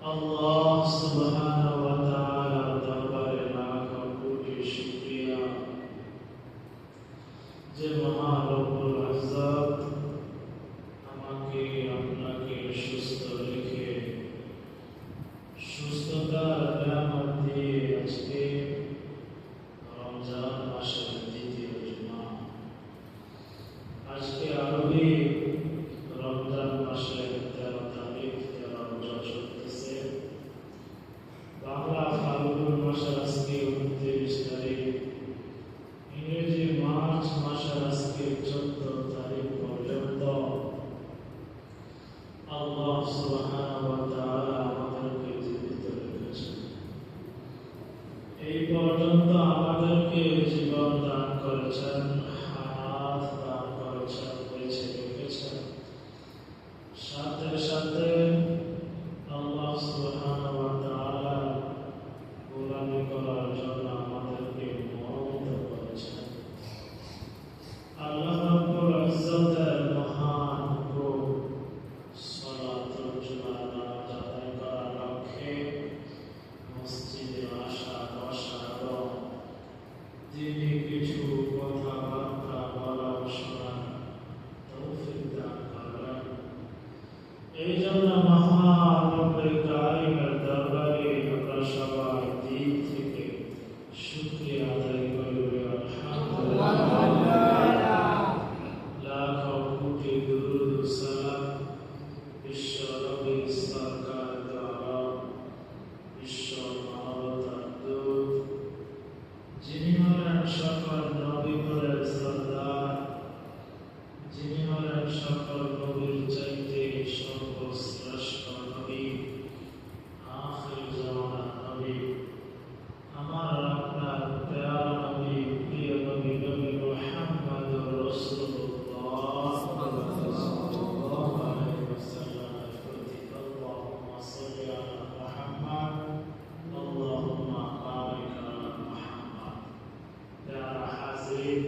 Allah subhanahu wa ta'ala দরবারে লাখ কোটি শুকরিয়া যে মহান রব্বুল ইজ্জত আমাকে আপনাকে সুস্থ রেখে সুস্থতার নিয়ামত দিয়ে আজকে রমজান মাসের দ্বিতীয় জুমা, আজকে আরবি রমজান মাসের 13 তারিখ 13 রজব চলতেছে। বাংলা ফাল্গুন মাসের আজকে 29 তারিখ, ইংরেজি মার্চ মাসের আজকে 14 তারিখ পর্যন্ত আল্লাহ সুবহানাহু ওয়া তাআলা আমাদেরকে জীবিত রেখেছেন। এই পর্যন্ত আমাদেরকে জীবন দান করেছেন, হায়াত দান করেছেন, বেঁচে রেখেছেন। সাথে সাথে আল্লাহ সুবহানাহু ওয়া তাআলা গোলামি করার জন্য আমাদেরকে মনোনীত করেছেন। আল্লাহ রাব্বুল ইজ্জতের মহান হুকুম সালাতুল জুমা নামাজ আদায় করার লক্ষ্যে মসজিদে আসা বসা এবং দিনে কিছু কথাবার্তা বলা শোনার তৌফিক দান করলেন। এই জন্য মহান রব্বুল কারীমের দরবারে আমরা সবাই দিল থেকে শুকরিয়া আদায় করি। আলহামদুলিল্লাহ, লাখ কোটি দুরূদ সালাম বিশ্ব নবী সরকার দ্বারা বিশ্ব মানবতার দূত, যিনি হলেন সকল নবীকুলের সরদার, যিনি হলেন সকল নবীর চাইতে সর্বশ্রেষ্ঠ নবী, আখির জামানার নবী, আমার আপনার প্যারা নবী, প্রিয় নবী, নবী মুহাম্মদুর রাসূলুল্লাহ সাল্লাল্লাহু আলাইহি ওয়াসাল্লামের প্রতি আল্লাহুম্মা সাল্লি আলা মুহাম্মাদ আল্লাহুম্মা বারিক আলা মুহাম্মাদ। প্যারা হাজির,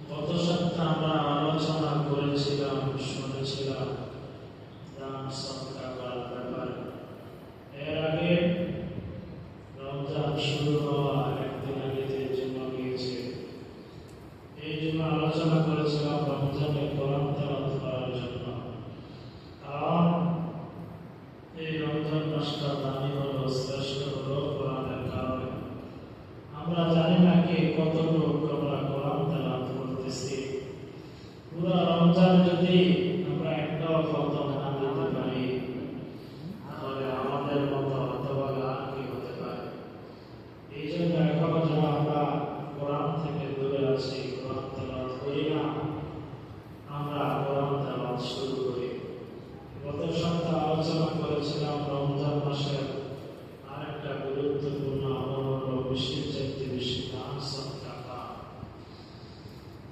গত সপ্তাহে আমরা আলোচনা করেছিলাম, শুনেছিলাম দান সদকা করার ব্যাপারে। এর আগে রমজান শুরু হওয়ার একদিন আগে যে জুমা গিয়েছে, এই জুমা আলোচনা করেছিলাম রমজানে কোরআন তেলাওয়াত করার জন্য। কারণ এই রমজান মাসটা দামি হলো, শ্রেষ্ঠ হলো কোরআনের কারণে। আমরা জানি না কে কতটুকু আমরা কোরআন তেলাওয়াত করতেছি। পুরো রমজান যদি আমরা একটাও খতম না দিতে পারি, তাহলে আমাদের মতো হতভাগা আর কি হতে পারে। এই জন্য এখনো যারা আমরা কোরআন থেকে দূরে আছি, কোরআন তেলাওয়াত করি না, আমরা কোরআন তেলাওয়াত শুরু করি। গত সপ্তাহে আলোচনা করেছিলাম রমজান মাসের আরেকটা গুরুত্বপূর্ণ আমল হলো বেশির চাইতে বেশি দান সদকা করা।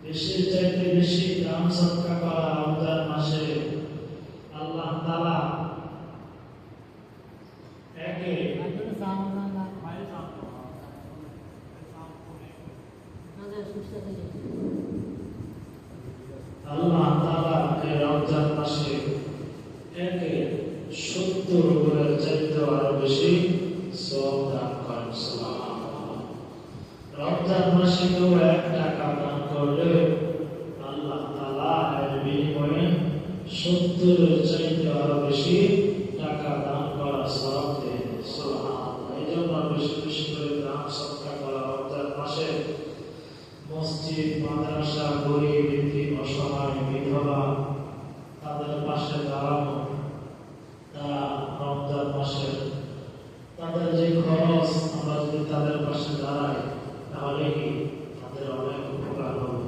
বেশির চাইতে বেশি দান সদকা করা রমজান মাসে আল্লাহ তাআলা একে আল্লাহ তাআলা এই রমজান মাসে একে 70 গুণের চাইতে আরো বেশি সওয়াব দান করেন। সুবহানাল্লাহ। রমজান মাসে কেউ 1 টাকা দান করলে আল্লাহ তাআলা এর বিনিময়ে 70 এর চাইতে আরো বেশি টাকা দান করার সওয়াব দেন। সুবহানাল্লাহ। এই জন্য বেশি বেশি করে দান সদকা করা রমজান মাসে। মসজিদ, মাদ্রাসা, গরিব, এতিম, অসহায়, বিধবা তাদের পাশে দাঁড়ানো, তারা রমজান মাসে তাদের যে খরচ, আমরা যদি তাদের পাশে দাঁড়াই তাহলে কি তাদের অনেক উপকার হবে।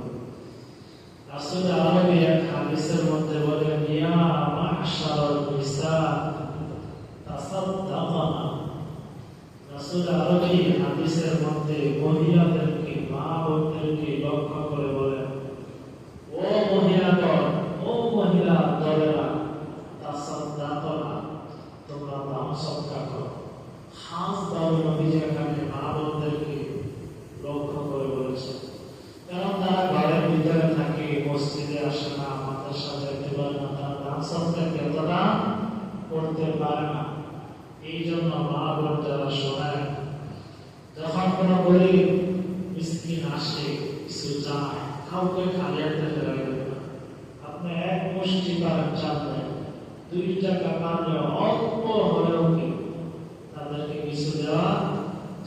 রাসূল আরবি এক হাদিসের মধ্যে বলেন, ইয়া মা'শারাল নিসা তাসাদ্দাকনা। রাসূল আরবী হাদিসের মধ্যে মহিলাদেরকে, মা বোনদেরকে লক্ষ্য করে বলেন, ও মহিলাগণ, ও মহিলা দলেরা, তাসাদ্দাকনা, তোমরা দান সদকা করো। খাস দাও নবীজি এখানে মা বোনদেরকে লক্ষ্য করে বলেছে, কারণ তারা ঘরের ভিতরে থাকে, মসজিদে আসে না, মাদ্রাসা যেতে পারে না, তারা দান সদকা এতটা করতে পারে না। এই জন্য মা বোন যারা শোনায়, যখন কোনো গরিব মিসকিন আসে, কিছু চায়, কাউকে খালি হাতে ফেরাই দেবে না। আপনি এক মুষ্টি পারেন চাঁদে, 2 টাকা পারলে অল্প হলেও কি তাদেরকে কিছু দেওয়ার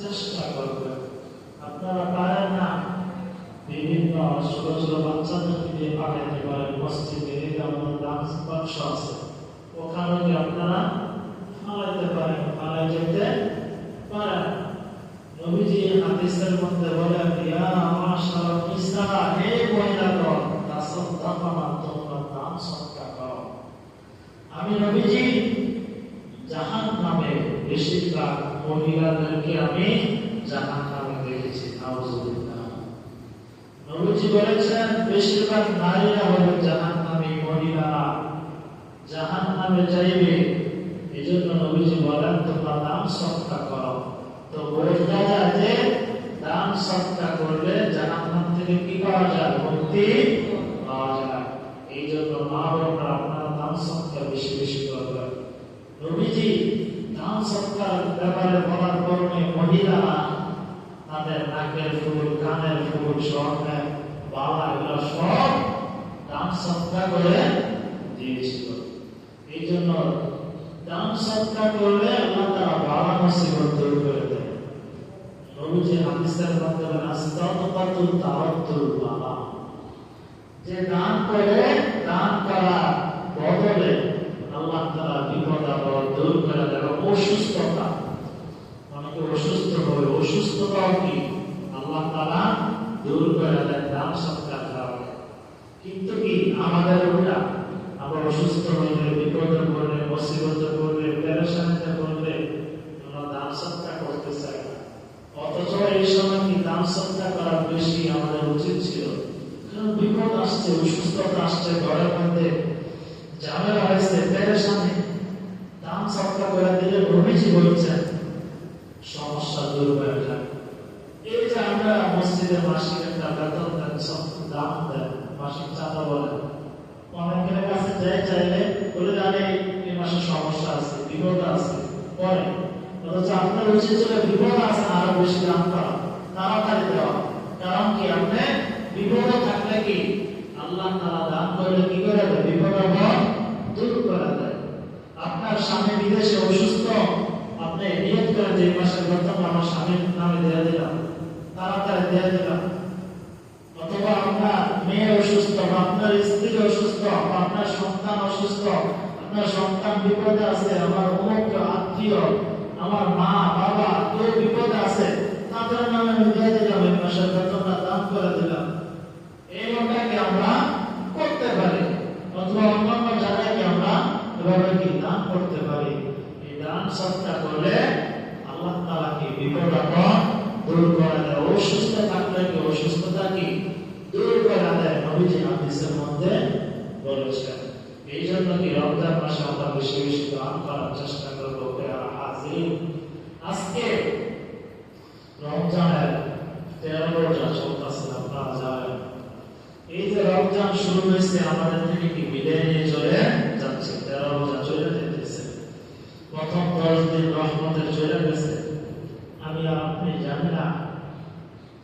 চেষ্টা করবেন। আপনারা পারেন না, বিভিন্ন ছোট ছোট বাচ্চাদেরকে দিয়ে পাঠাইতে পারেন মসজিদে, আমাদের দান বাক্স আছে, ওখানে কি আপনারা ফালাইতে পারেন, ফালাই যেতে পারেন। নবীজি হাদিসের মধ্যে বলেন, ইয়া মা'শারাল নিসা, হে মহিলাগণ, তাসাদ্দাকনা, তোমরা দান সদকা করো। আমি নবীজি জাহান্নামে বেশিরভাগ মহিলাদেরকে আমি জাহান্নামে দেখেছি, নাউযুবিল্লাহ। নবীজি বলেছেন বেশিরভাগ নারীরা হবে জাহান্নামী, মহিলারা জাহান্নামে যাইবে। এজন্য নবীজি বলেন তোমরা দান সদকা করো। তো বোঝা যায় যে দান সদকা করলে জাহান্নাম থেকে কি পাওয়া যায়? মুক্তি পাওয়া যায়। এই জন্য মা বোনরা আপনারা দান সদকা বেশি বেশি করবেন। নবীজি দান সদকার ব্যাপারে বলার কারণে মহিলারা তাদের নাকের ফুল, কানের ফুল, স্বর্ণের বালা, এগুলো সব দান সদকা করে দিয়েছিল। এই জন্য দান সদকা করলে আল্লাহ তাআলা বালা মুসিবত দূর করে দেন। নবীজি হাদিসের মধ্যে বলেন, আস্তাগফিরুল তাওয়াক্কুল বালা, যে দান করে, দান করা বদলে আল্লাহ তাআলা বিপদ আপদ দূর করে দেন। অসুস্থতা, অনেকে অসুস্থ হবে, অসুস্থতাও কি আল্লাহ তাআলা দূর করে দেন দান সদকার কারণে। কিন্তু কি আমাদের উল্টা, আমরা অসুস্থ হইলে, বিপদে পড়লে, মুসিবতে পড়লে, পেরেশানিতে পড়লে আমরা দান সদকা করতে চাই না। অথচ এই সময় কি দান সদকা করা বেশি আমাদের উচিত ছিল। কারণ বিপদ আসছে, অসুস্থতা আসছে, ঘরের মধ্যে ঝামেলা হয়েছে, পেরেশানি, দান সদকা করে দিলে নবীজি বলেছেন সমস্যা দূর হয়ে যায়। এই যে আমরা মসজিদে মাসিক একটা বেতন দেন, দান দেন, মাসিক চাঁদা বলেন, অনেকের কাছে যাই চাইলে বলে জানে এই মাসে সমস্যা আছে, বিপদ আছে, পরে অথচ আপনার উচিত ছিল বিপদ আছে আরো বেশি দান করা, তাড়াতাড়ি দেওয়া। কারণ কি আপনি বিপদ থাকলে কি আল্লাহ তাআলা দান করলে কি করে দেয়? বিপদ দূর করে দেয়। আপনার স্বামী বিদেশে অসুস্থ, আপনি নিয়ত করে যে মাসের বেতন আমার স্বামীর নামে দিয়ে দিলাম, তাড়াতাড়ি দিয়ে দিলাম। অথবা আপনার মেয়ে অসুস্থ, আপনার স্ত্রী অসুস্থ, আপনার সন্তান অসুস্থ, আপনার সন্তান বিপদে আছে, আমার অমুক আত্মীয়, আমার মা বাবা কেউ বিপদে আছে, তাদের নামে আমি দিয়ে দিলাম, এই মাসের বেতনটা দান করে দিলাম। এই লোকটাকে আমরা করতে পারি, অথবা অন্যান্য জায়গায় আমরা এভাবে কি দান করতে পারি। এই দান সদকা করলে আল্লাহ তাআলা কি বিপদ আপদ দূর করে দেয়। অসুস্থ থাকলে কি অসুস্থতা কি দূর করে দেয়, নবীজি হাদিসের মধ্যে বলেছেন। এই জন্য কি রমজান মাসে আমরা বেশি বেশি দান করার চেষ্টা করবো। আজকে রমজানের 13 রোজা চলতেছে, আপনারা জানেন। এই যে রমজান শুরু হয়েছে আমাদের থেকে কি বিদায় নিয়ে চলে যাচ্ছে, 13 রোজা চলে যেতেছে। প্রথম 10 দিন রহমতের চলে গেছে। আমি আর আপনি জানি না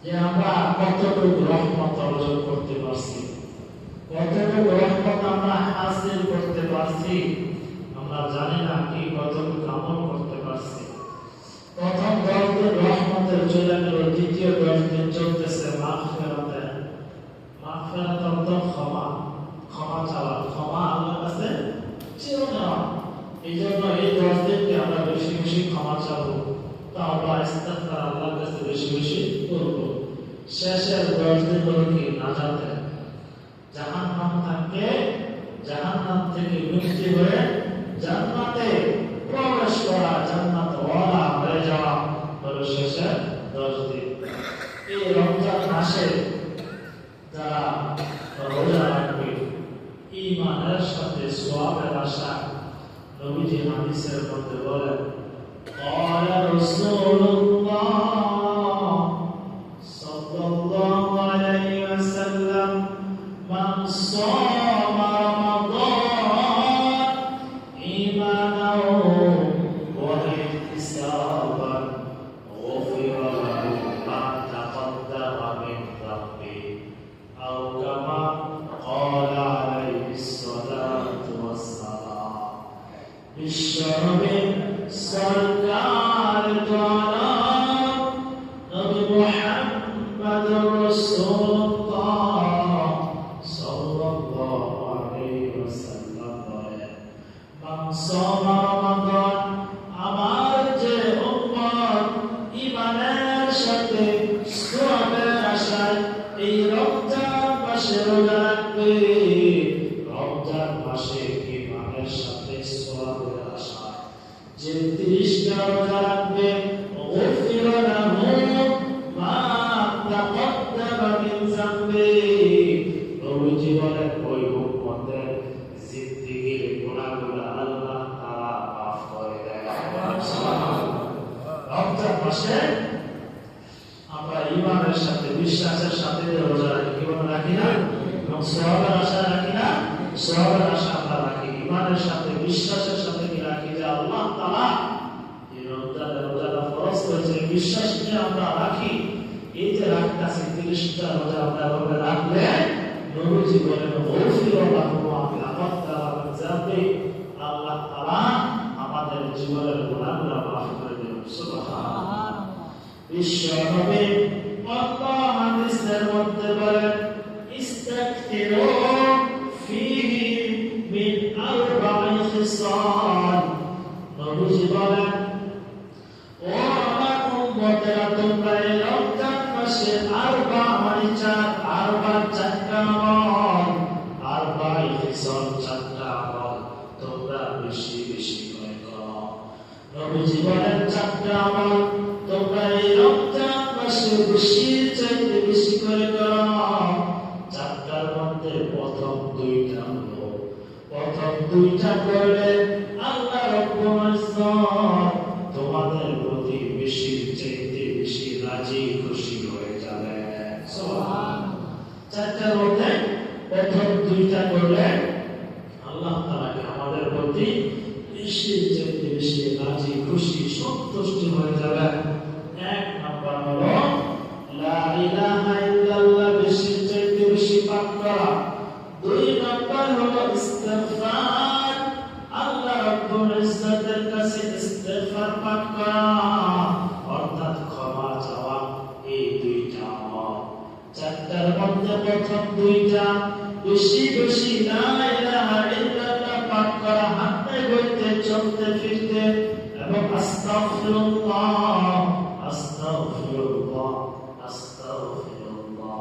যে আমরা কতটুকু রহমত অর্জন করতে পারছি, কতটুকু রহমত আমরা হাসিল করতে পারছি আমরা জানি না, কি কতটুকু আমল করতে পারছি। প্রথম 10 দিন রহমতের চলে গেল, দ্বিতীয় 10 দিন চলতেছে মাগফিরাতে। মাগফিরাত অর্থ ক্ষমা, ক্ষমা চাওয়া, ক্ষমা আল্লাহর কাছে চেয়ে নেওয়া। এই জন্য এই 10 দিনকে আমরা বেশি বেশি ক্ষমা চাবো, তাওবা ইস্তিগফার আল্লাহর কাছে বেশি বেশি করব। শেষের 10 দিন হলো কি নাজাতের, জাহান্নাম থেকে জাহান্নাম থেকে মুক্তি হয়ে জান্নাতে প্রবেশ করা, জান্নাত ওয়ালা হয়ে যাওয়া হলো শেষের 10 দিন। এই রমজান মাসে যারা রোজা রাখবে ঈমানের সাথে সওয়াবের আশা, নবীজি হাদিসের মধ্যে বলেন قال رسول الله صلى الله عليه وسلم من صام رمضان إيمانا واحتسابا غفر له ما تقدم من ذنبه أو كما قال عليه الصلاة والسلام بالشرب سرکار دوارا نبی محمد رسول اللہ صلی اللہ علیہ وسلم বলেন মান সামা রমাদান, আমার যে উম্মত ঈমানের সাথে সওয়াবের আশায় এই রমজান মাসে রোজা রাখবে, রমজান মাসে ঈমানের সাথে সওয়াবের আশায় যে 30টা রোজা রাখবে, গফির লাহু মা তাকদ্দামা মিন যামবি, নবীজি বলেন ওই উম্মতের জিন্দেগীর গুনাহগুলো আল্লাহ তাআলা মাফ করে দেয়। রমজান মাসে আমরা ঈমানের সাথে বিশ্বাসের সাথে রোজা রাখি, কি বলে রাখি না? এবং সওয়াবের আশা রাখি না? সওয়াবের আশা আমরা রাখি, ঈমানের সাথে বিশ্বাসের সাথে কি রাখি যে আল্লাহ তাআলা এই রমজানের রোজাটা ফরজ করেছে, বিশ্বাস নিয়ে আমরা রাখি। এই যে রাখতাছি 30টা রোজা আমরা এভাবে রাখলে নবীজি বলেন গফির লাহু মা তাকদ্দামা মিন যামবি, আল্লাহ তাআলা আমাদের জীবনের গুনাহগুলো মাফ করে দেবেন। সুবহানাল্লাহ। বিশ্বনবী আল্লাহ হাদিসের মধ্যে বলেন ইস্তাগফিরু ফীহি মিন আরবা'i খিসাল, নবীজি বলেন ও আমার উম্মতেরা, তোমরা এই রমজান মাসে আরবা মানে চারটা আমল, আরবা'i খিসাল চারটা আমল তোমরা বেশি বেশি করে করো। নবীজি বলেন চারটা আমল তোমরা এই রমজান মাসে বেশি চাইতে বেশি করে করো। চারটার মধ্যে প্রথম দুইটা হলো, প্রথম দুইটা করলে আল্লাহ রব্বুল ইজ্জত তোমাদের প্রতি বেশি চাইতে বেশি রাজি খুশি হয়ে যাবে। সুবহানাল্লাহ। চারটার মধ্যে প্রথম দুইটা করলে আল্লাহ তাআলা আমাদের প্রতি বেশি চাইতে বেশি রাজি খুশি সন্তুষ্ট হয়ে যাবে। এক নাম্বার হলো লা ইলাহা ইল্লাল্লাহ বেশি চাইতে বেশি পাঠ করা। দুই নাম্বার হলো ইস্তিগফার, আল্লাহ রাব্বুল ইজ্জতের কাছে ইস্তিগফার পাঠ করা অর্থাৎ ক্ষমা চাওয়া। এই দুইটা আমল চারটার মধ্যে প্রথম দুইটা বেশি বেশি লা ইলাহা ইল্লাল্লাহ পাঠ করা, হাঁটতে বইতে চলতে ফিরতে এবং আস্তাগফিরুল্লাহ আস্তাগফিরুল্লাহ আস্তাগফিরুল্লাহ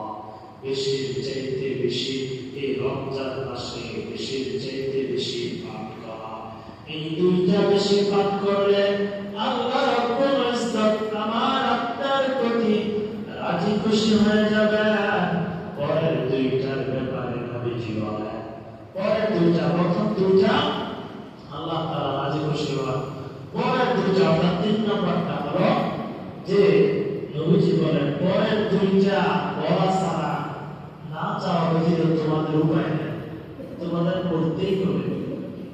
বেশি চাইতে বেশি এই রমজান মাসে বেশি চাইতে বেশি পাঠ করা। এই দুইটা বেশি পাঠ করলে আল্লাহ রাব্বুল ইজ্জত আমার আপনার প্রতি রাজি খুশি হয়ে যাবে। পরের দুইটার ব্যাপারে নবীজি বলেন, পরের দুইটা প্রথম দুইটা আল্লাহ তাআলা রাজি খুশি হওয়া, পরের দুইটা অর্থাৎ 3 নম্বরটা হলো যে নবীজি বলেন পরের দুইটা বলা ছাড়া না চাওয়া ব্যতীত তোমাদের উপায় নেই, তোমাদের করতেই হবে।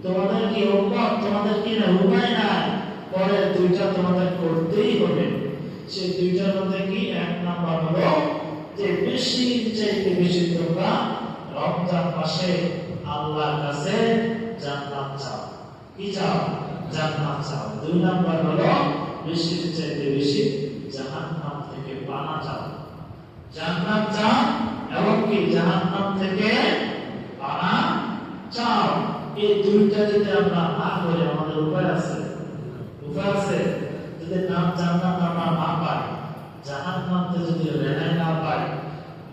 তোমাদের কি উম্মত, তোমাদের কি না উপায় নাই, পরের দুইটা তোমাদের করতেই হবে। সেই দুইটার মধ্যে কি এক নাম্বার হলো যে বেশি চাইতে বেশি তোমরা রমজান মাসে আল্লাহর কাছে জান্নাত চাও। কি চাও? জান্নাত চাও। দুই নাম্বার হলো বেশি চাইতে বেশি জাহান্নাম থেকে পানা চাও। জান্নাত চাও এবং কি জাহান্নাম থেকে পানা চাও। এই দুইটা যদি আমরা না করি আমাদের উপায় আছে? উপায় আছে? যদি নাম জান্নাত আমরা না পাই, জাহান্নাম থেকে যদি রেহাই না পাই,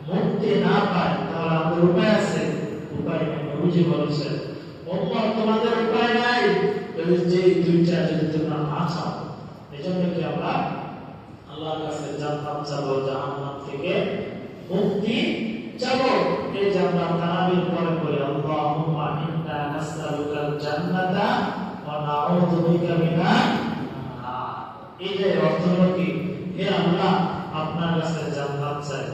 মুক্তি না পাই, তাহলে আমাদের উপায় আছে? উপায় নেই। নবীজি বলেছেন উম্মত তোমাদের উপায় নাই যে দুইটা যদি তোমরা না চাও। এজন্য কি আমরা আল্লাহর কাছে জান্নাত চাবো, জাহান্নাম থেকে মুক্তি চাবো। এই যে আমরা তারাবির পরে পরে আল্লাহুম্মা ইন্না নাসআলুকাল জান্নাতা ওয়া নাউযু বিকা মিনান নার। এই যে অর্থ হলো কি, হে আল্লাহ আপনার কাছে জান্নাত চাই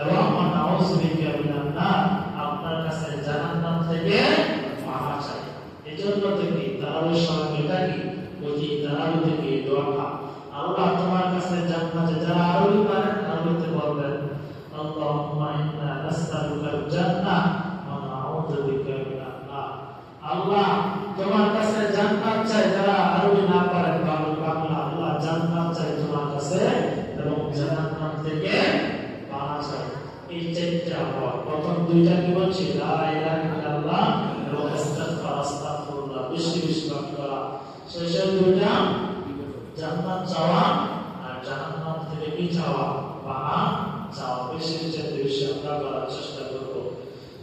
এবং ওয়া নাউযু বিকা মিনান নার, আপনার কাছে জাহান্নাম থেকে পানা চাই। এজন্য থেকে তারাবির সময় এটা কি প্রতি তারাবি থেকে দোয়া, আল্লাহ তোমার কাছে জান্নাতে, যারা আরবি পারেন আরবিতে বলবেন আল্লাহুম্মা ইন্না নাসআলুকাল জান্নাহ ওয়া নাউযু বিকা মিনান নার। আল্লাহ তোমার কাছে জান্নাত চাই, যারা আরবি না পারেন বাংলা, আল্লাহ জান্নাত চাই তোমার কাছে এবং জাহান্নাম থেকে পানা চাই। এই চারটা পদ, প্রথম দুইটা কি বলছি, লা ইলাহা ইল্লাল্লাহ এবং আস্তাগফিরুল্লাহ, বেশি বেশি পাঠ করা। শেষের দুইটা জান্নাত চাওয়া আর জাহান্নাম থেকে কি চাওয়া, পানা চাওয়া। বেশি বেশি আমরা করার চেষ্টা করব।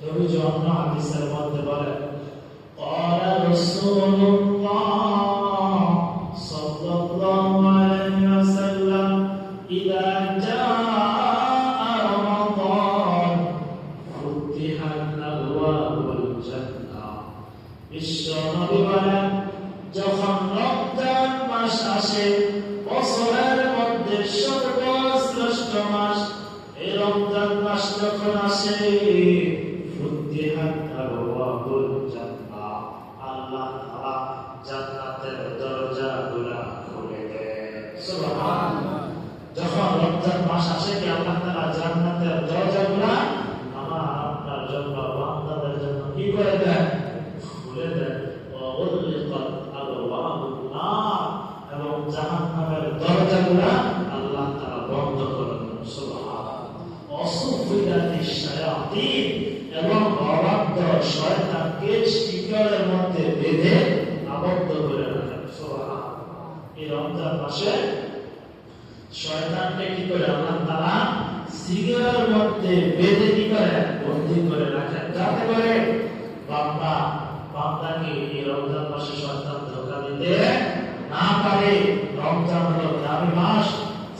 নবীজি অন্য হাদিসের মধ্যে বলেন قال رسول الله صلى الله عليه وسلم إذا جاء رمضان فتحت أبواب الجنة। বিশ্ব নবী বলেন যখন রমজান মাস আসে, বছরের মধ্যে সর্বশ্রেষ্ঠ মাস, এই রমজান মাস যখন আসে, ফুতিহাত আবওয়াবুল জান্নাহ, আল্লাহ তাআলা জান্নাতের দরজাগুলো খুলে দেন। সুবহানাল্লাহ। যখন রমজান মাস আসে কি আল্লাহ তাআলা জান্নাতের দরজাগুলো আমার আপনার জন্য, বান্দাদের জন্য কি করে দেন, খুলে দেন। এবং জাহান্নামের দরজাগুলো আল্লাহ তাআলা বন্ধ করে দেন। সুবহানাল্লাহ। অসুফিদাতিশ শায়াতিন, এবং অবাধ্য শয়তানকে শিকলের মধ্যে বেঁধে আবদ্ধ করে রাখেন। সুবহানাল্লাহ। এই রমজান মাসে শয়তানকে কি করে আল্লাহ তাআলা শিকলের মধ্যে বেঁধে কি করে বন্দী করে রাখেন, যাতে করে বান্দাকে এই রমজান মাসে শয়তান ধোঁকা দিতে না পারে। রমজান হলো দামি মাস,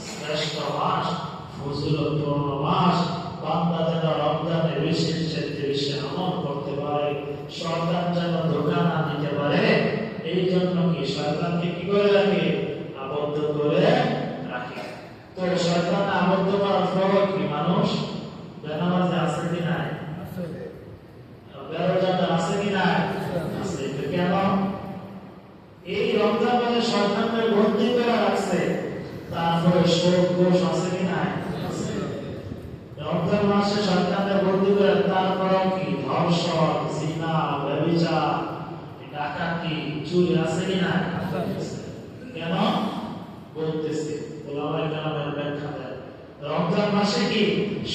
শ্রেষ্ঠ মাস, ফজিলতপূর্ণ মাস। বান্দা যেন রমজানে বেশি বেশি আমল করতে পারে, শয়তান যেন ধোঁকা না দিতে পারে। এই জন্য কি শয়তানকে কি করে রাখে, আবদ্ধ করে রাখে। তো শয়তান আবদ্ধ করার ফল কি, মানুষ বেনামাজি আছে কি নাই, বেরোজাদার আছে কি নাই, আছে। কেন এই রমজান মাসে শয়তানকে বন্দী করে রাখছে? তারপরে শোক দোষ আছে কি নাই, আছে। রমজান মাসে শয়তানকে বন্দী করে তারপরে কি ধর্ষণ, জিনা, ব্যভিচার, ডাকাতি, চুরি আছে কি নাই, আছে। কেন বলতেছে ওলামায়ে কেরামের ব্যাখ্যা দেন, রমজান মাসে কি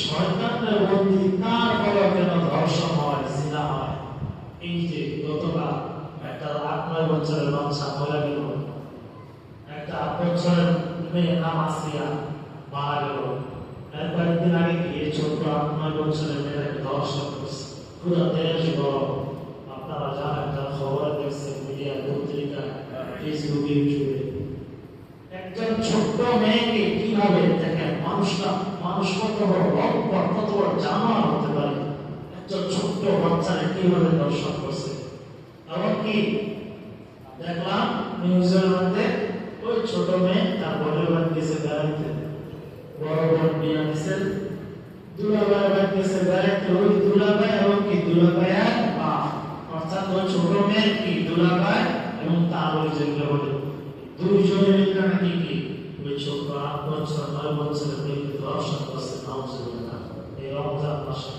শয়তানকে বন্দী, তারপরে কেন ধর্ষণ হয়, জিনা হয়। এই যে গতকাল একটা 8-9 বছরের বাচ্চা মারা গেল, একটা 8 বছরের মেয়ে নাম আসিয়া মারা গেল। এর কয়েকদিন আগে গিয়ে ছোট 8-9 বছরের মেয়েটাকে ধর্ষণ করছে। পুরো দেশ গরম, আপনারা জানেন, তার খবরে দেখছেন, মিডিয়া, পত্রিকায়, ফেসবুকে, ইউটিউবে। একজন ছোট্ট মেয়েকে কিভাবে দেখেন, মানুষ কত বড় লক্ষ্য, কত বড় জানোয়ার হতে পারে, একজন ছোট্ট বাচ্চাকে কিভাবে দর্শন করছে। এমনকি দেখলাম নিউজের মধ্যে ওই ছোট মেয়ে তার বড় ভাই গেছে বেড়াইতে, বড় বোন বিয়ে দিছে, দুলাভাই গেছে বেড়াইতে, ওই দুলাভাই এবং কি দুলাভাইয়ের মা, অর্থাৎ ওই ছোট মেয়ে কি দুলাভাই এবং তার ওই যেগুলো বলে দুইজনে মিলে নাকি কি ওই ছোট 8 বছর 9 বছরের মেয়েকে দর্শন করছে। নাউজুবিল্লাহ। এই রমজান মাসে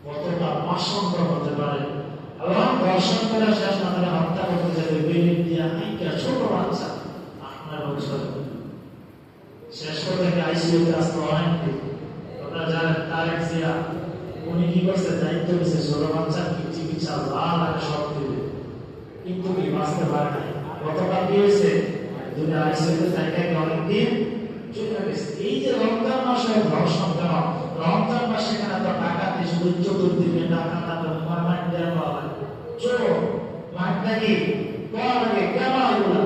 কতটা পাষণ্ড হতে পারে, এবং দর্শন করে শেষ না করে হত্যা করতে যাবে বেরিয়ে দিয়া একটা ছোট বাচ্চা 8-9 বছর, শেষ করতে আইসিইউতে আসতে অনেক দিন। আপনারা জানেন তারেক জিয়া উনি কি করছে, দায়িত্ব দিয়েছে ছোট বাচ্চার কি চিকিৎসা লাখ সব দিবে, কিন্তু কি বাঁচতে পারে নাই। গতকাল কি হয়েছে, দুনিয়া আইসিইউতে থেকে অনেক দিন চলে গেছে। এই যে রমজান মাসে ধর্ষণ কেন, রমজান মাসে কেন তো ডাকাতি শুধু চতুর্দিকে ডাকাত আর মাইন্ড দেওয়া হয়, চোর মাইন্ডটাকে করা লাগে কেন এগুলা।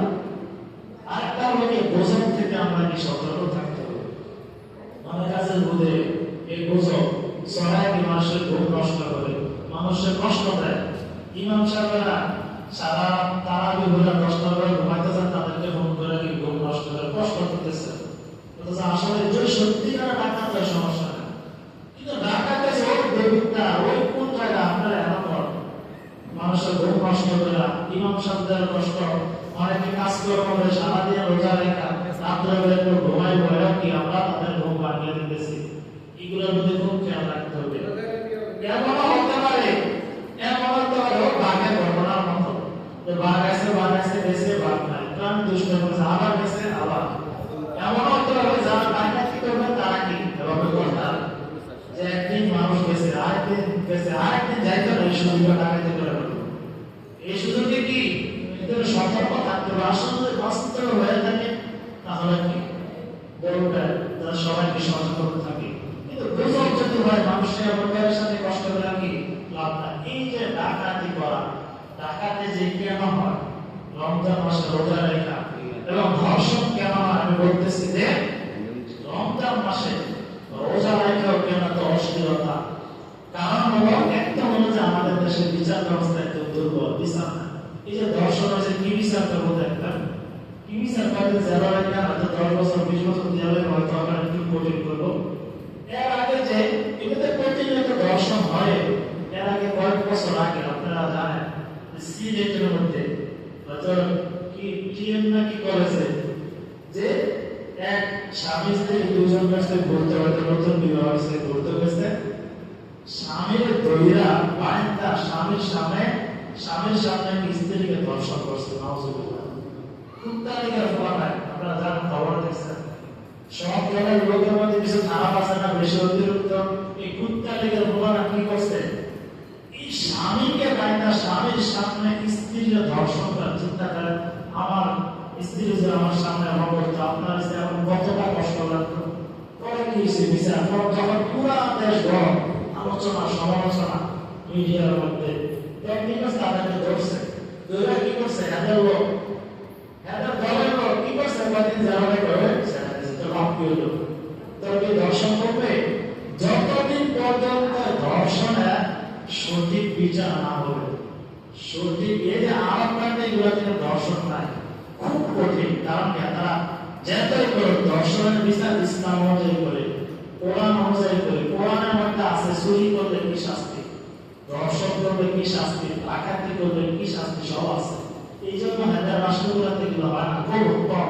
আরেকটা হলো গোজব থেকে আমরা কি সতর্ক থাকতে হবে। অনেক কাছে বোধে এই গোজব সরাই কি মানুষের ঘুম নষ্ট করে, মানুষের কষ্ট দেয়। ইমাম সাহেবরা সারা তারাবি ভোলা 10টা করে ঘুমাইতে চান, তাদেরকে ফোন করে কি ঘুম নষ্ট করে কষ্ট করতেছে। অথচ আসলে যদি সত্যিকার ডাকাত হয় সমস্যা না, কিন্তু ডাকাত আছে ওই দেবিকটা ওই কোন জায়গা আপনারা এমন করেন মানুষের ঘুম নষ্ট করে। ইমাম সাহেবদের কষ্ট, অনেকে কাজ করে সারাদিন রোজা রেখা রাত্রে একটু ঘুমাই বলে কি আমরা তাদের ঘুম ভাঙিয়ে দিতেছি। এগুলোর মধ্যে খুব খেয়াল রাখতে হবে। এমনও হতে পারে, এমন হতে পারে বাঘের ঘটনার মতো, বাঘ আছে গেছে বাঘ নাই, কারণ দুষ্ট করেছে আবার গেছে আবার। এমনও হতে পারে যারা ডাকাতি করবে তারা কি এভাবে কথা যে একদিন মানুষ গেছে আরেকদিন যাইতো না, এই সুযোগটা ডাকাতি করে ফেলবে। এই সুযোগে কি সতর্ক থাকতে হবে। আসলে যদি বাস্তব হয়ে থাকে তাহলে কি বলবে তারা সবাইকে সচেতন থাকে। কিন্তু গুজব যদি হয় মানুষের পরিবারের সাথে কষ্ট করে কি লাভ নাই। এই যে ডাকাতি করা, ডাকাতি যে কেন হয় রমজান মাসে রোজা রেখা এবং ধর্ষণ কেন হয়, আমি বলতেছি যে রমজান মাসে রোজা রেখাও কেন তো অশ্লীলতা। কারণ হলো একটা হলো যে আমাদের দেশের বিচার ব্যবস্থা একটু দুর্বল, বিচার না। এই যে ধর্ষণ হয়েছে কি বিচার করবো দেখবেন, কি বিচার করতে যারা রেখা হয়তো 10 বছর 20 বছর দেওয়া হয়তো আমরা একটু কঠিন করবো। এর আগে যে এগুলোতে প্রতিনিয়ত ধর্ষণ হয়, এর আগে কয়েক বছর আগে আপনারা জানেন সিলেটের মধ্যে হয়তো কি করেছে যে এক স্বামী স্ত্রী দুজন কাছে ঘুরতে হয়তো নতুন বিবাহ হয়েছে, ঘুরতে গেছে, স্বামীর দইরা বাড়িটা স্বামীর সামনে স্ত্রীকে ধর্ষণ করছে। নাউজুবিল্লাহ। কুত্তালিকার ফলাফল আপনারা জানেন, খবর দেখছেন। সব জায়গায় লোকের মধ্যে কিছু খারাপ আছে না, বেশি অতিরিক্ত। এই কুত্তালিকার ফলাফল কি করছে, এই স্বামীকে বাড়িটা স্বামীর সামনে স্ত্রীকে ধর্ষণ করার চিন্তা করে। আমার স্ত্রী যে আমার সামনে আমার করতো, আপনার স্ত্রী আমার কতটা কষ্ট লাগতো। পরে কি হয়েছে বিচার, যখন পুরা দেশ গরম আলোচনা সমালোচনা মিডিয়ার মধ্যে, তাদেরকে ধরছে, কি করছে এদের লোক, এদের দলের লোক কি করছে, কদিন যারা করে তোকে দর্শন করবে যতদিন পর্যন্ত ধর্ষণের সঠিক বিচার না হবে। সঠিক এই যে আরব কান্ডে এগুলো থেকে ধর্ষণ নাই, খুব কঠিন। কারণ তারা যেটাই করে ধর্ষণের বিচার ইসলাম অনুযায়ী করে, কোরআন অনুযায়ী করে। কোরআনের মধ্যে আছে চুরি করলে কি শাস্তি, ধর্ষণ করলে কি শাস্তি, ডাকাতি করলে কি শাস্তি, সব আছে। এই জন্য হাজার রাষ্ট্রগুলোতে এগুলো হয় না, খুব কম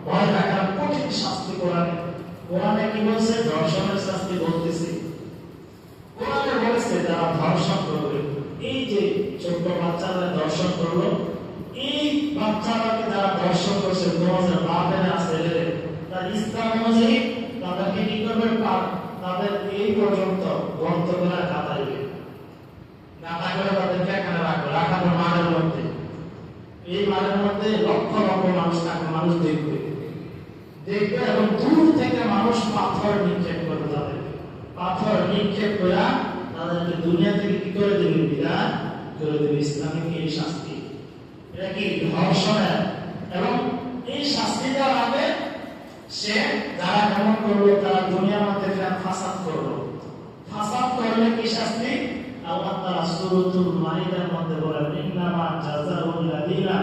ভয় রাখার কঠিন শাস্তি কোরআনে। কোরআনে কি বলছে, ধর্ষণের শাস্তি বলতেছে। কোরআনে বলেছে যারা ধর্ষণ করবে, এই যে ছোট্ট বাচ্চারা ধর্ষণ করলো, এই বাচ্চারাকে যারা ধর্ষণ করছে তোমাদের বাপের আছে, তার ইসলাম অনুযায়ী তাদেরকে কি করবে, তাদের এই পর্যন্ত গ্রন্থ করে কাটাইবে, কাটা করে তাদেরকে এখানে রাখবে, রাখাবো মাঠের মধ্যে। এই মাঠের মধ্যে লক্ষ লক্ষ মানুষ থাকবে, মানুষ দেখবে এবং দূর থেকে মানুষ পাথর নিক্ষেপ করবে, তাদেরকে পাথর নিক্ষেপ করে তাদেরকে দুনিয়া থেকে কি করে দেবে, বিদায় করে দেবে। ইসলামিক এই শাস্তি, এটা কি ধর্ষণের। এবং এই শাস্তি দেওয়ার আগে সে যারা এমন করলো তারা দুনিয়ার মধ্যে ফাসাদ করলো। ফাসাদ করলে কি শাস্তি, আল্লাহ তাআলা সূরাতুল মাইদার মধ্যে বলেন, ইন্নামা জাযাউল লাযিনা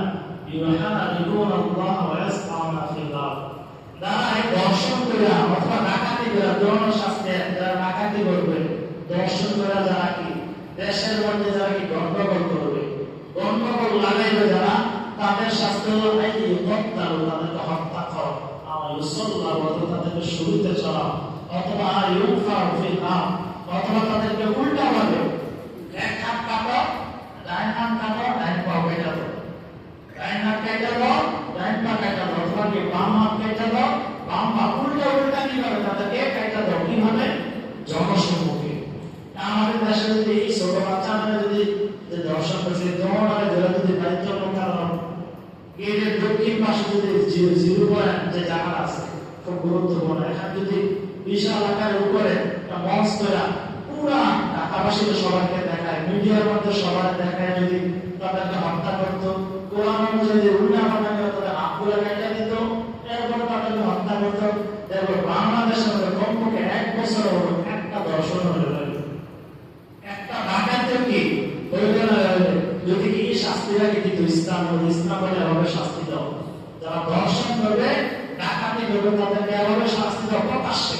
ইউহারিবুনাল্লাহ ওয়া ইয়াসআউনা ফিল আরদ। যারা দর্শন করে অথবা ডাকাতি করে, দুটো শাস্তি, যারা ডাকাতি করবে, দর্শন করে, যারা কি দেশের মধ্যে যারা কি গন্ডগোল করবে, গন্ডগোল লাগাইবে যারা, তাদের শাস্তি হলো আইয়ুক্তালু, তাদেরকে হত্যা করো, তাদেরকে শুরুতে চলা, অথবা অথবা তাদেরকে উল্টা ভাবে এক হাত কাটো, ডাইন হাত কাটো, ডাইন পা কেটে দাও, ডাইন হাত কেটে দাও, ডাইন পা কেটে দাও, অথবা কি বাম হাত কেটে দাও, বাম পা উল্টা কিভাবে তাদেরকে কেটে দাও, কিভাবে, জনসম্মুখে। আমাদের দেশে যদি এই ছোট বাচ্চারা যদি দর্শন করছে, তোমার যদি দায়িত্ব কারণ গেটের দক্ষিণ পাশে যদি জিরো পয়েন্ট যে জায়গা আছে খুব গুরুত্বপূর্ণ, এখানে যদি বিশাল আকারের উপরে একটা মঞ্চ তৈরি পুরা ঢাকাবাসীকে সবাইকে দেখায়, মিডিয়ার মধ্যে সবাই দেখায়, যদি তাদেরকে হত্যা করতো, কোরআন অনুযায়ী উল্টা পাল্টা করে তাদের হাতগুলো কেটে দিত, এরপর তাদেরকে হত্যা করতো। এরপর বাংলাদেশের মধ্যে কমপক্ষে 1 বছর হলো একটা দর্শন হলো, একটা ডাকাতের কি হইল না হইলে যদি কি শাস্তিটা কি দিত ইসলাম বলে এভাবে শাস্তি দাও, যারা দর্শন করবে ডাকাতি করবে তাদেরকে এভাবে শাস্তি দাও প্রকাশ্যে,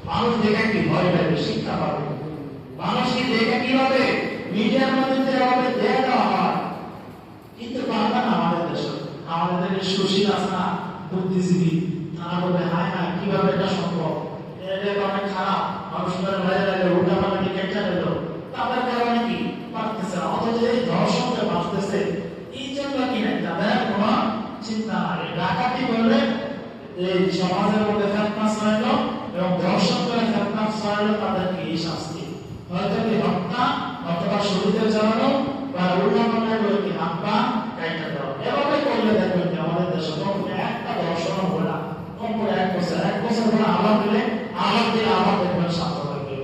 মানুষ দেখে কি ভয় পাবে, শিক্ষা পাবে, মানুষ কি দেখে কি হবে, মিডিয়ার মধ্যে এভাবে দেয়া দেওয়া হয়। কিন্তু পারবে না আমাদের দেশে, আমাদের দেশে সুশীল আছে না, বুদ্ধিজীবী, তারা বলবে হায় হায় কিভাবে এটা সম্ভব, এটা অনেক খারাপ, মানুষের ভয় লাগে, উল্টা পাল্টা কেটে দিল, তাদের কারণে কি পারতেছে না, অথচ এই ধর্ষণটা বাঁচতেছে, এই জন্য কি না তাদের কোনো চিন্তা নাই। ডাকাতি করলে এই সমাজের মধ্যে ফেতনা ছড়াইলো এবং ধর্ষণ করে ফেতনা ছড়াইলো, তাদের কি শাস্তি, হয়তো কি হত্যা অথবা শহীদে জ্বালানো বা উল্টা পাল্টা করে কি হাত পা কাইটা দেওয়া। এভাবে করলে দেখবেন কি আমাদের দেশে কমপক্ষে একটা ধর্ষণ হবে না, কমপক্ষে 1 বছর পরে আবার দিলে আবার দেখবেন শান্ত হয়ে গেল।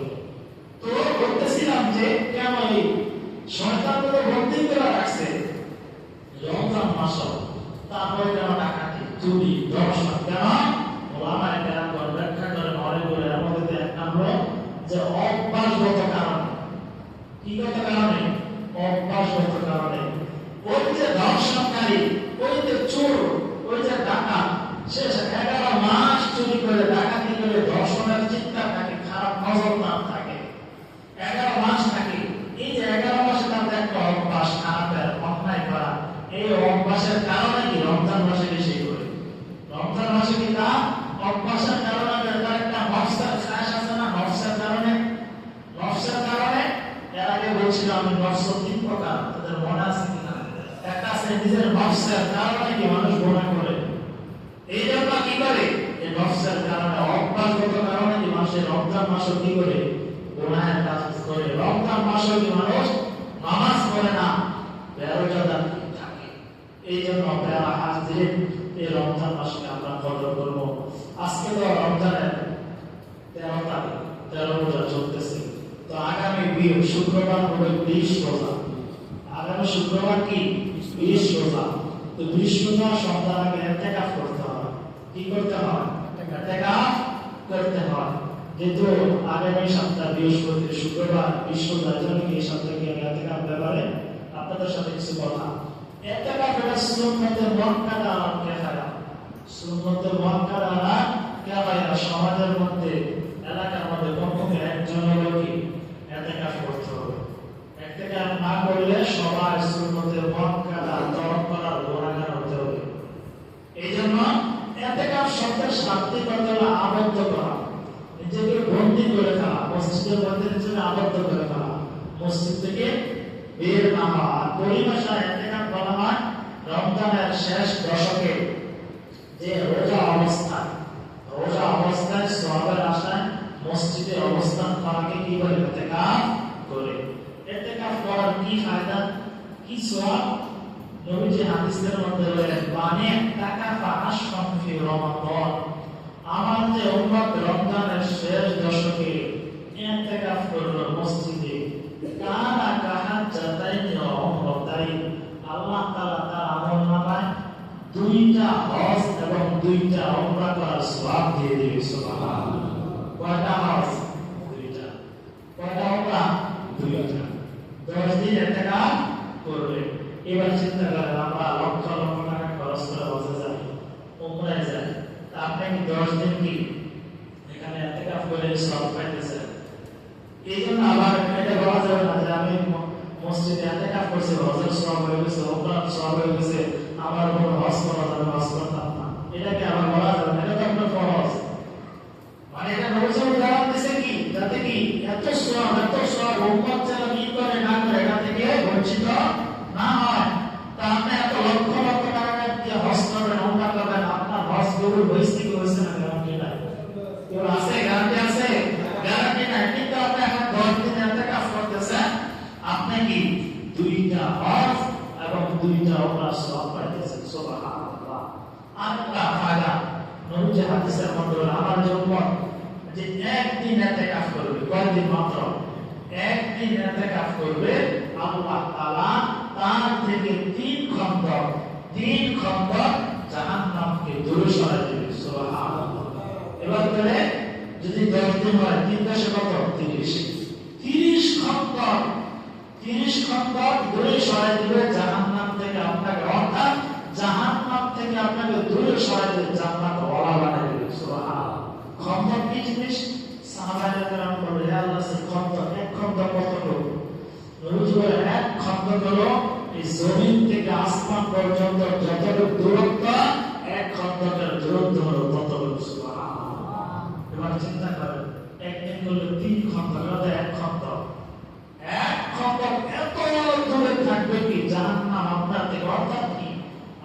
তো বলতেছিলাম যে কেন এই শয়তানগুলো বন্দী করে রাখছে রমজান মাস, তারপরে কেন ডাকাতি চুরি ধর্ষণ, কেন ওলামায়ে কেরাম ব্যাখ্যা করে মনে করে আমাদের এক নম্বর যে অভ্যাসগত কারণে। কি গত কারণে? অভ্যাসগত কারণে। ওই যে ধর্ষণকারী, ওই যে চোর, ওই যে ডাকাত, সে 11 মাস চুরি করে ডাকাতি করে ধর্ষণের চিন্তা থাকে, খারাপ নজর না থাকে, 11 মাস থাকে। এই যে 11 মাসে তাদের একটা অভ্যাস খারাপের অন্যায় করা, এই অভ্যাসের কারণে কি রমজান মাসে বেশি করে, রমজান মাসে কি তার অভ্যাসের কারণে তার একটা নফসের খাস আছে না, নফসের কারণে এর আগে বলছিলাম আমি নফস 3 প্রকার, তাদের মনে আছে কিনা? একটা আছে নিজের নফসের কারণে কি মানুষ গুনাহ করে, এই জন্য কি করে এই নফসের কারণে অভ্যাসগত কারণে কি মানুষ রমজান মাসে কি করে গুনাহের কাজ করে, রমজান মাসে কি মানুষ নামাজ পড়ে না, বেরোজা থাকে। এই জন্য প্যারা হাজির এই রমজান মাসকে আমরা কদর করব। আজকে তো রমজানের 13 তারিখ, 13 রোজা চলতেছে, তো আগামী শুক্রবার হবে 20 রোজা, আগামী শুক্রবার কি 20 রোজা, তো 20 রোজা সন্ধ্যার আগে ইতিকাফ করতে হয়। কি করতে হয়? ইতিকাফ করতে হয়। যেহেতু আগামী সপ্তাহ বৃহস্পতি শুক্রবার 20 রোজার জন্য এই সপ্তাহে কি ইতিকাফ ব্যাপারে আপনাদের সাথে কিছু কথা। ইতিকাফ হলো সুন্নতে মুআক্কাদা কিফায়া, সুন্নতে মুআক্কাদা কিফায়া, সমাজের মধ্যে এলাকার মধ্যে কমপক্ষে একজন লোক ইতিকাফ করতে হবে। ইতিকাফ না করলে সবাই সুন্নতে মুআক্কাদা তওয়াব করার গুনাহগার হতে হবে। এইজন্য ইতিকাফ শব্দের শাব্দিক অর্থ হলো আবদ্ধ করা, নিজেকে বন্দী করে ফেলা, মসজিদের মধ্যে নিজেকে আবদ্ধ করে ফেলা, মসজিদ থেকে বের না হওয়া। পরিভাষায় ইতিকাফ বলা হয় রমজানের শেষ দশকে যে রোজা অবস্থায় সওয়াবের আশায় মসজিদে অবস্থান করাকে কি বলে? ইতিকাফ করে। ইতিকাফ করার কি ফায়দা, কি সওয়াব? নবীজি হাদিসের মধ্যে বলেন মানে টাকা পাঁচ ফি রমাদান, আমার যে উম্মত রমজানের শেষ দশকে ইতিকাফ করলো মসজিদে, কানা কাহাজ্জাতাইন ওয়া উমরাতাইন, আল্লাহ তাআলা তার আমলনামায় 2টা হজ এবং 2টা উমরা করার সওয়াব দিয়ে দিবে। সুবহানাল্লাহ। কয়টা হজ? 2টা। কয়টা উমরা? 2টা। 10 দিন ইতিকাফ করবে। এবার চিন্তা করেন আমরা লক্ষ লক্ষ টাকা খরচ করে হজে যাই, উমরায় যাই, তা আপনি কি 10 দিন কি এখানে ইতিকাফ করে সওয়াব পাইতেছেন? এই জন্য আবার এটা বলা যাবে না যে আমি মসজিদে ইতিকাফ করছি, হজের সওয়াব হয়ে গেছে, উমরার সওয়াব হয়ে গেছে, আমার উপর হজ করা যাবে, হজ করতাম না, এটাকে আবার বলা যাবে না, এটা তো আপনার ফরজ। মানে এটা নবীজি দাওয়াত দিয়েছে কি যাতে কি এত সওয়াব উম্মত যেন কি করে না করে এটা থেকে বঞ্চিত না হয়। তা আপনি এত লক্ষ লক্ষ টাকা দিয়ে হজ করবেন, উমরা করবেন, আপনার হজ কবুল হয়েছে কি হয়েছে না গ্যারান্টি নাই। কেউ আছে? গ্যারান্টি আছে? গ্যারান্টি নাই। কিন্তু আপনি এখন 10 দিন ইতিকাফ করতেছেন, আপনি কি 2টা হজ এবং 2টা উমরা সওয়াব পাইতেছেন। সুবহানাল্লাহ। আরেকটা ফায়দা নবীজি হাদিসের মধ্যে আমার যে উম্মত যে একদিন ইতিকাফ করবে, কয়দিন মাত্র? একদিন ইতিকাফ করবে, আল্লাহ তাআলা তার থেকে তিন খন্দক জাহান্নামকে দূরে সরাই দেবে। সুবহানাল্লাহ। এবার বলে যদি 10 দিন হয় 3 10 কত? 30 খন্দক দূরে সরাই দিবে জাহান্নাম থেকে আপনাকে, অর্থাৎ জাহান্নাম থেকে আপনাকে দূরে সরাই দিবে, জান্নাত ওয়ালা বানাই দেবে। সুবহানাল্লাহ। খন্দক কি জিনিস? সাহাবায়ে কেরাম বলে, হে আল্লাহ, সে খন্দক, এক খন্দক কতটুকু? নবীজি বলে, এক খন্দক হলো এই জমিন থেকে আসমান পর্যন্ত যতটুকু দূরত্ব, এক খন্দকের দূরত্ব হলো ততটুকু। সুবহানাল্লাহ। এবার চিন্তা করেন, একদিন করলে 3 খন্দক, এক খন্দক এত দূরে থাকবে কি জাহান্নাম আপনার থেকে, অর্থাৎ কি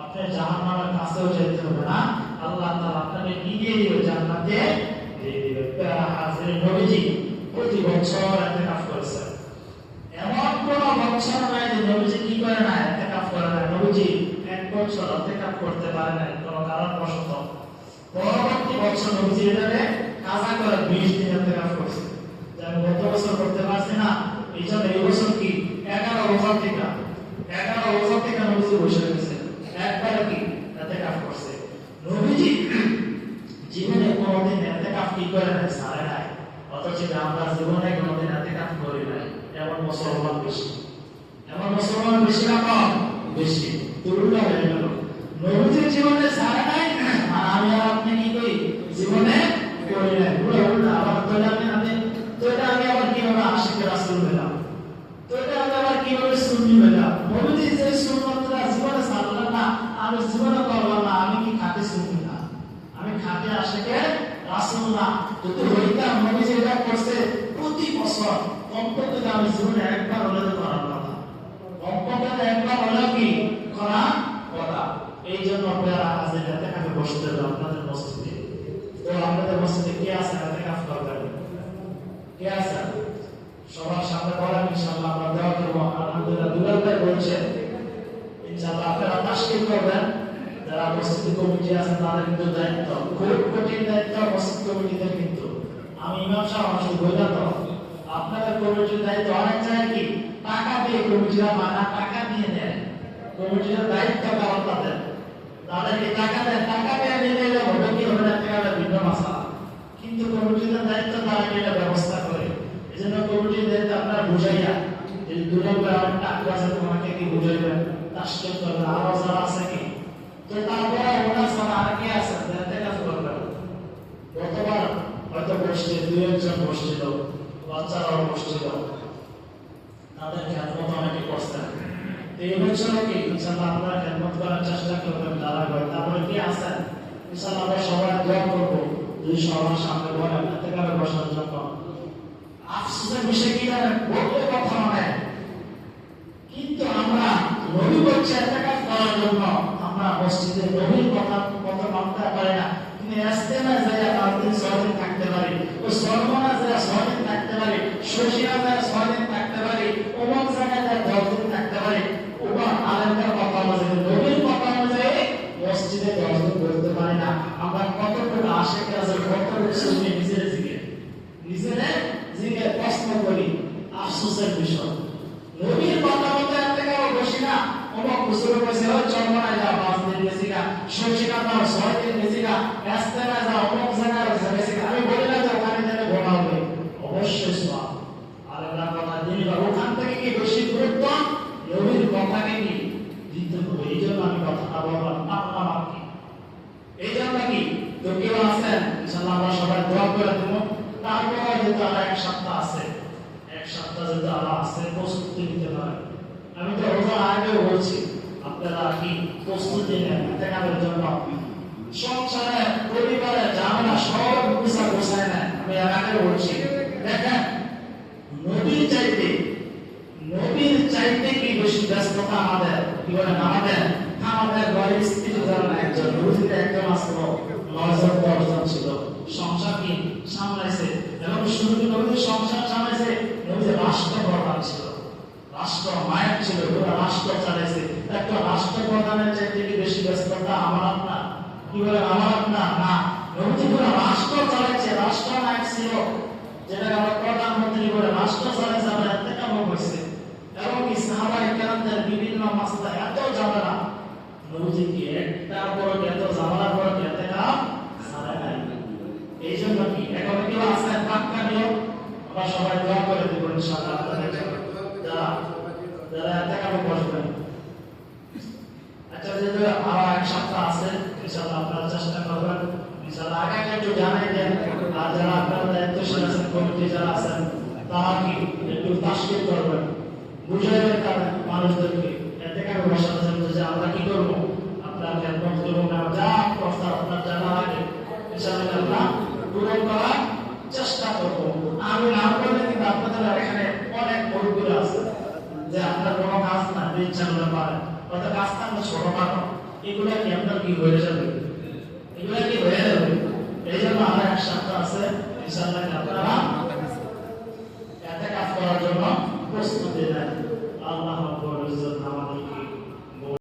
আপনি জাহান্নামের কাছেও যেতে হবে না, আল্লাহ তাআলা আপনাকে নিয়ে গিয়ে জান্নাতে দিয়ে দিবে। প্যারা হাজির, নবীজি প্রতি বছর ইতিকাফ করেছেন। এমন কোন বছর নাই যে নবীজি কি করে না, ইতিকাফ করে না। নবীজি এক বছর ইতিকাফ করতে পারে না কোনো কারণবশত। পরবর্তী বছর নবীজি এটাকে কাজা করে 20 দিন ইতিকাফ করছে। যে আমি গত বছর করতে পারছি না, এই জন্য এই বছর কি 11 বছর থেকে নবীজি বসে গেছে, একবারে কি ইতিকাফ করছে। নবীজি জীবনে কোনোদিন ইতিকাফ কি করে না, ছাড়ে নাই। অথচ আমরা জীবনে কোনোদিন ইতিকাফ করি নাই, এমন মুসলমান বেশি না কম? বেশি। তুলনা হয়ে গেল, নবীজি জীবনে ছাড়ে নাই, আর আমি আর আপনি কি করি? জীবনে করি নাই। উল্টা আবার আমি আবার কিভাবে আশিকে রাসূল হলাম, আমি আবার কিভাবে সুন্নি হলাম? নবীজি যে সুন্নতটা জীবনে ছাড়লেন না, আমি জীবনে করলাম না, আমি কি খাঁটি সুন্নি না? আমি খাঁটি আশিকে রাসূল না। যদি হইতাম নবীজি এটা করছে প্রতি বছর, কমপক্ষে আমি জীবনে একবার হলে তো করার কথা, কমপক্ষে একবার হলে কি করার কথা। এই জন্য আপনারা আজ ইতিকাফে বসতে হবে আপনাদের মসজিদে। তো আপনাদের মসজিদে কে আছে ইতিকাফ করবেন? কে আছে? সবার সামনে বলেন, ইনশাআল্লাহ আমরা দোয়া করব। আলহামদুলিল্লাহ, দুলাল ভাই বলছেন ইনশাআল্লাহ আপনারা তাশকিল করবেন। যারা মসজিদ কমিটি আছে তাদের কিন্তু দায়িত্ব, খুব কঠিন দায়িত্ব মসজিদ কমিটিদের। কিন্তু আমি ইমাম সাহেব আসলে বললাম তো, আপনাদের কমিটির দায়িত্ব অনেক জায়গায় কি টাকা দিয়ে কমিটিরা বানা, টাকা দিয়ে নেয়। কমিটির দায়িত্ব কারণ তাদেরকে টাকা দেয়, টাকা দিয়ে নিয়ে এলে হবে কি হবে না টাকা ভিন্ন মশলা, কিন্তু কমিটির দায়িত্ব তারা এটা ব্যবস্থা করে। এই জন্য কমিটির দায়িত্ব আপনারা বুঝাইয়া, এই দুর্গা অনেক টাকা আছে, তোমাকে কি বুঝাইবেন, তাশকিল করবেন, আরো যারা আছে কি। তো তারপরে ওনার সাথে আর কি আছে ইতিকাফ করবেন। গতবার হয়তো বসছে 2-1 জন বসছিল, বাচ্চারাও বসছিল, তাদের খেদমত অনেকে করছেন। এই বছর কি ইনশাআল্লাহ আপনারা খেদমত করার চেষ্টা করবেন যারা হয়। তারপরে কি আছেন ইনশাআল্লাহ আমরা সবাই দোয়া করব, যদি সবার সামনে বলেন ইতিকাফে বসার জন্য। আফসোসের বিষয় কি জানেন, বলতে কথা নয়, কিন্তু আমরা নবী বলছে ইতিকাফ করার জন্য, আমরা মসজিদে নবীর কথা মানতে পারি না, কিন্তু ইস্তেমায় যায় 5 দিন 6 দিন থাকতে পারি, ও সর্বনা যায় 6 দিন থাকতে পারি, শশিয়া যায় 6 দিন থাকতে পারি, অমুক জায়গায় যায় 10 দিন থাকতে পারি। ওমর আলেমদের কথা অনুযায়ী, নবীর কথা অনুযায়ী মসজিদে 10 দিন করতে পারি না। আমরা কতটুকু আশিক আছে, কতটুকু সুন্নি নিজের জিগে প্রশ্ন করি। আফসোসের বিষয়, নবীর কথা মতো ইতিকাফে বসি না। অমুক হুজুর কইছে ও চরমনায় যাও 5 দিন বেশি না, শশিকা যাও 6 দিন বেশি না, ইস্তেমায় যাও অমুক জায়গায় বেশি না। আমি বলি না যে ওখানে যেতে ঘোরা হবে, অবশ্যই সওয়াব। আল্লাহর কথা দিন বা ওখান থেকে কি বেশি গুরুত্ব নবীর কথাকে কি দিতে হবে। এই জন্য আমি কথাটা বললাম, মানলাম আর কি। এই জন্য কি তো কেউ আছেন ইনশাআল্লাহ আমরা সবাই দোয়া করে দেব। তারপরে যেহেতু আর 1 সপ্তাহ আছে, 1 সপ্তাহ যেহেতু আর আছে, প্রস্তুতি নিতে পারেন। আমি তো রোজার আগে বলছি আপনারা কি প্রস্তুতি নেন ইতিকাফের জন্য। সংসারে পরিবারে ঝামেলা সব গোছায় নেন। আমি এর আগে বলছি, দেখেন নবীর চাইতে কি বেশি ব্যস্ততা আমাদের, কি বলেন আমাদের ঘরের স্ত্রী যারা একজন, নবীতে একজন আসলো, 9 জন 10 জন ছিল, সংসার কি সামলাইছে। এবং শুধু নবীর সংসার সামলাইছে, নবীর রাষ্ট্র প্রধান ছিল, রাষ্ট্র মায়ের ছিল, পুরো রাষ্ট্র চালাইছে। একটা রাষ্ট্র প্রধানের চাইতে কি বেশি ব্যস্ততা আমার আপনার, কি বলেন আমার আপনার না? নবী পুরো রাষ্ট্র চালাইছে, রাষ্ট্র নায়ক ছিল, যেটা আমার প্রধানমন্ত্রী করে রাষ্ট্র চলে যাবে এতে কেমন হয়েছে, এবং সাহাবায়ে কেরামদের বিভিন্ন মাসলা এত ঝামেলা, নবীজি কি একটার পর এত ঝামেলা করে এতে কাম সারা নাই। এই জন্য কি এখন কেউ আছে পাক্কা নিয়ম, আমরা সবাই দোয়া করে দেব ইনশাআল্লাহ। আপনাদের জন্য যারা যারা এতে কামে বসবেন, আচ্ছা যেহেতু আরো এক সপ্তাহ আছে, ইনশাআল্লাহ আপনারা চেষ্টা করবেন, ইনশাআল্লাহ আগে একটু জানাই দেন। আর যারা আপনারা দায়িত্বশীল আছেন, কমিটি যারা আছেন, তারা কি একটু তাশকিল করবেন, বুঝাইবেন তারা মানুষদেরকে এতে কামে বসার জন্য যে আমরা কি করবো, আপনার খেদমত করবো না, যা প্রস্তাব আপনার জানা আগে ইনশাআল্লাহ আমরা পূরণ করার চেষ্টা করবো। আমি না বললে কিন্তু আপনাদের এখানে অনেক মুরব্বীরা আছে যে আপনার কোনো কাজ না ইনশাআল্লাহ পারেন, অর্থাৎ কাজটা আমরা ছোট পাবো, এগুলো কি আপনার কি হয়ে যাবে, এগুলো কি হয়ে যাবে। এই জন্য আমার এক সপ্তাহ আছে, ইনশাআল্লাহ আপনারা এতে কাজ করার জন্য প্রস্তুতি নেন।